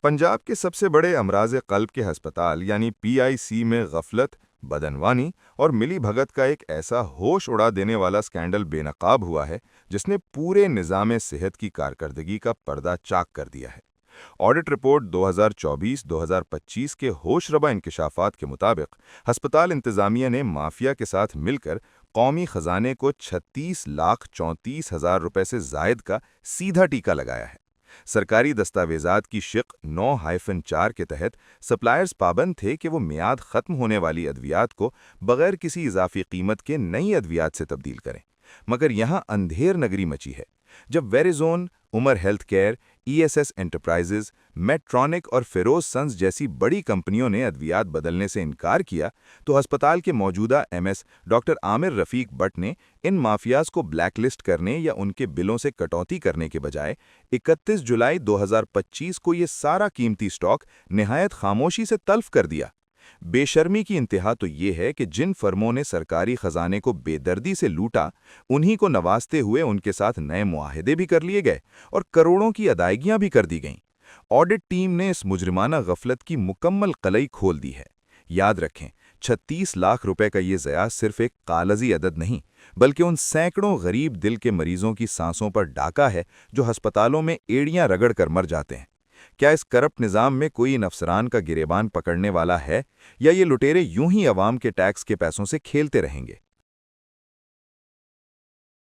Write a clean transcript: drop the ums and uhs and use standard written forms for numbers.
पंजाब के सबसे बड़े अमराज कल्ब के हस्पताल यानी पीआईसी में गफलत, बदनवानी और मिली भगत का एक ऐसा होश उड़ा देने वाला स्कैंडल बेनकाब हुआ है जिसने पूरे निज़ाम सेहत की कारकर्दगी का पर्दा चाक कर दिया है। ऑडिट रिपोर्ट 2024-2025 के होशरबा इंकशाफात के मुताबिक अस्पताल इंतजामिया ने माफिया के साथ मिलकर कौमी खजाने को 36,34,000 रुपए से जायद का सीधा टीका लगाया है। सरकारी दस्तावेजात की शिक 9-4 के तहत सप्लायर्स पाबंद थे कि वो मियाद खत्म होने वाली अद्वियात को बगैर किसी इजाफी कीमत के नई अद्वियात से तब्दील करें। मगर यहाँ अंधेर नगरी मची है। जब Verizon, Umar health care, ESS enterprises, Medtronic और फेरोज सन्स जैसी बड़ी कंपनियों ने अद्वियात बदलने से इनकार किया, तो अस्पताल के मौजूदा MS doctor Aamir Rafiq but ने इन माफियाज को ब्लैकलिस्ट करने या उनके बिलों से कटौती करने के बजाय 31 जुलाई 2025 को ये सारा कीमती स्टॉक निहायत खामोशी से तल्फ कर दिया। बेशर्मी की इंतहा तो ये है कि जिन फर्मों ने सरकारी खजाने को बेदर्दी से लूटा, उन्हीं को नवाजते हुए उनके साथ नए मुआहदे भी कर लिए गए और करोड़ों की अदायगियां भी कर दी गईं। ऑडिट टीम ने इस मुजरिमाना गफलत की मुकम्मल कलई खोल दी है। याद रखें, 36 लाख रुपए का ये ज़या सिर्फ एक कालजी अदद नहीं, बल्कि उन सैकड़ों गरीब दिल के मरीजों की सांसों पर डाका है जो अस्पतालों में एड़ियां रगड़ कर मर जाते हैं। क्या इस करप्ट निज़ाम में कोई इन अफसरान का गिरेबान पकड़ने वाला है, या ये लुटेरे यूं ही अवाम के टैक्स के पैसों से खेलते रहेंगे?